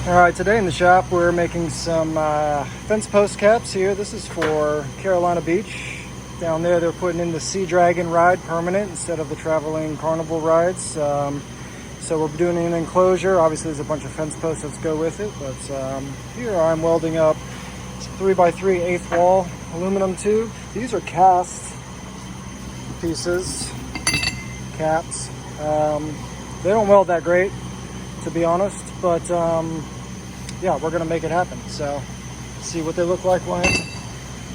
Alright, today in the shop we're making some fence post caps here. This is for Carolina Beach. Down there they're putting in the Sea Dragon ride permanent instead of the traveling carnival rides. So we're doing an enclosure. Obviously there's a bunch of fence posts that go with it, but here I'm welding up 3x3 eighth wall aluminum tube. These are cast pieces, caps. They don't weld that great, to be honest, but yeah, we're gonna make it happen. So see what they look like when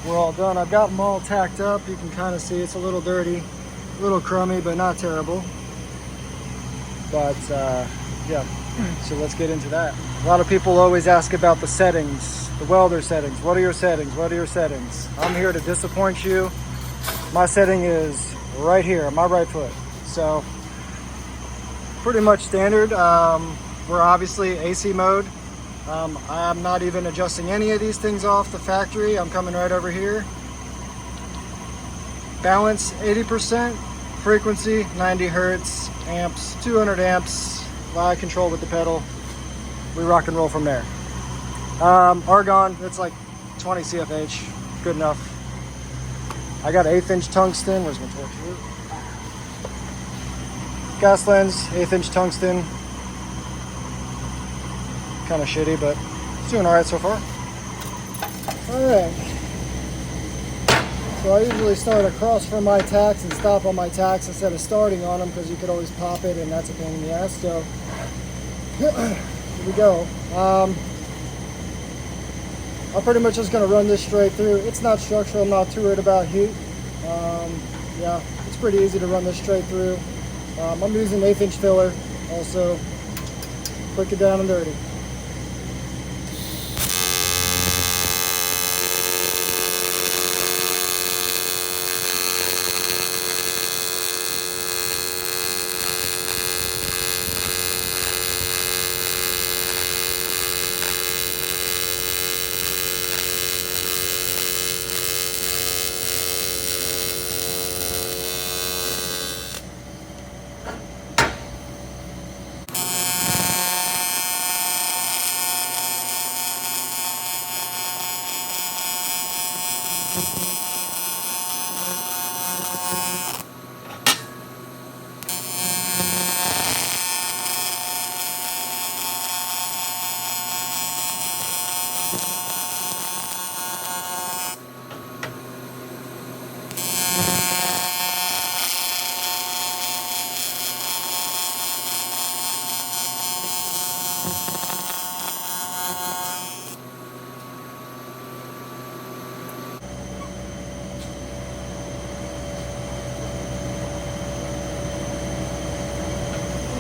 we're all done. I've got them all tacked up. You can kind of see it's a little dirty, a little crummy, but not terrible. But yeah, so let's get into that. A lot of people always ask about the settings, the welder settings. What are your settings? What are your settings? I'm here to disappoint you. My setting is right here, my right foot. So pretty much standard. We're obviously AC mode. I'm not even adjusting any of these things off the factory. I'm coming right over here. Balance 80%, frequency 90 hertz, amps 200 amps, live control with the pedal. We rock and roll from there. Argon, it's like 20 CFH, good enough. I got 1/8 inch tungsten. Where's my torch here? Gas lens, 1/8 inch tungsten. Kind of shitty, but it's doing all right so far. All right. So I usually start across from my tacks and stop on my tacks instead of starting on them, because you could always pop it and that's a pain in the ass. So here we go. I'm pretty much just going to run this straight through. It's not structural. I'm not too worried about heat. Yeah, it's pretty easy to run this straight through. I'm using 1/8 inch filler. Also, quick it down and dirty.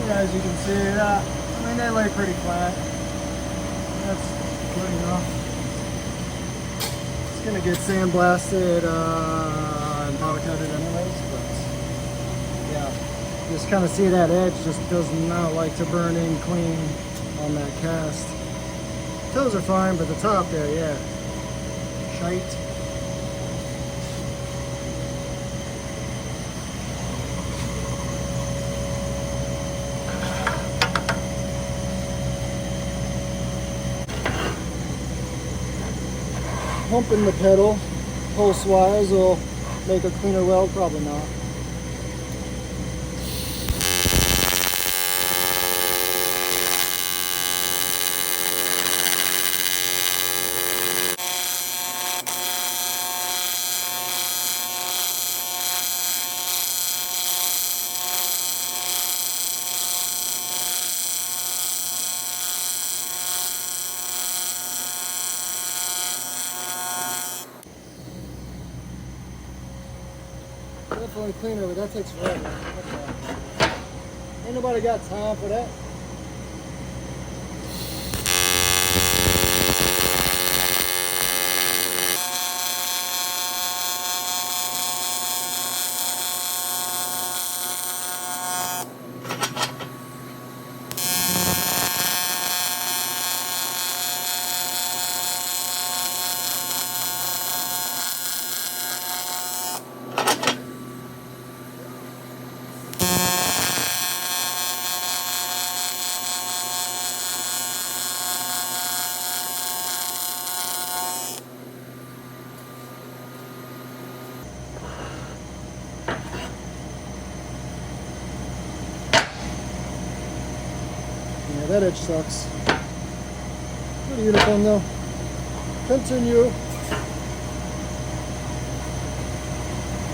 As you can see, I mean, they lay pretty flat. That's good enough. It's gonna get sandblasted and powder coated anyways, but yeah, just kind of see that edge just does not like to burn in clean on that cast. Toes are fine, but the top there, yeah, shite. Pumping the pedal pulse-wise will make a cleaner weld, probably not. Definitely cleaner, but that takes forever. Ain't nobody got time for that. That edge sucks. Pretty uniform though. Continue.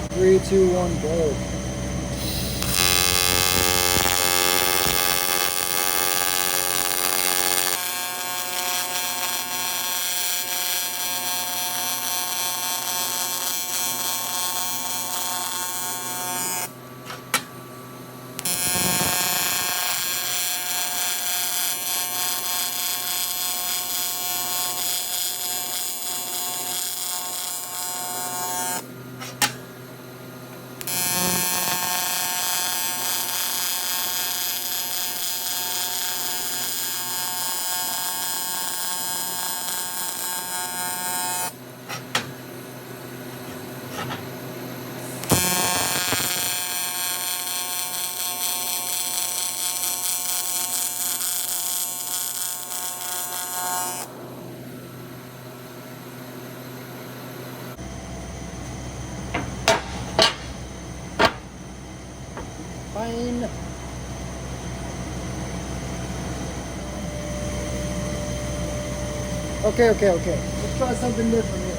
3, 2, 1, go. Fine. Okay. Let's try something different here.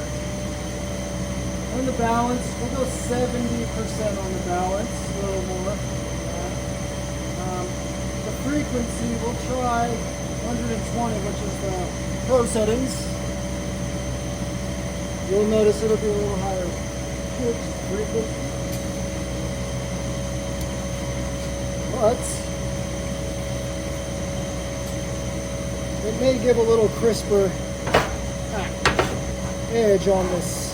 On the balance, we'll go 70% on the balance, a little more. The frequency, we'll try 120, which is the pro settings. You'll notice it'll be a little higher pitch frequency. But it may give a little crisper edge on this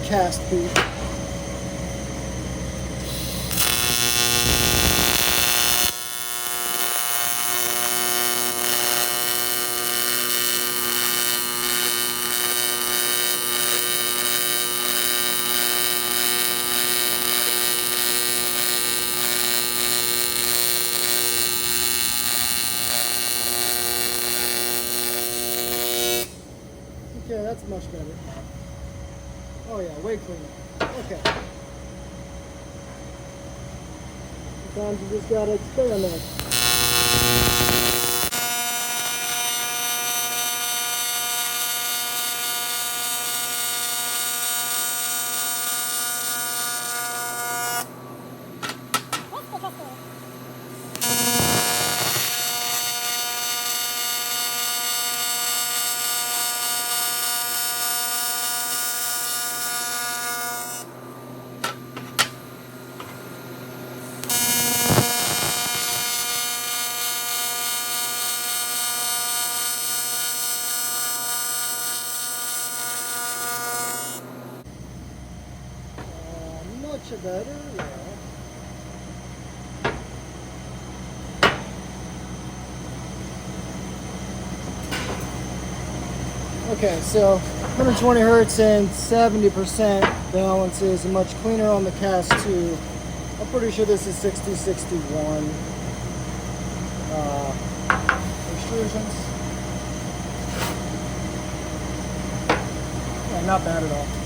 cast bead. Okay, that's much better. Oh yeah, way cleaner. Okay. Sometimes you just gotta experiment. Much better, yeah. Okay, so 120 hertz and 70% balance is much cleaner on the cast too. I'm pretty sure this is 6061 extrusions. Yeah, not bad at all.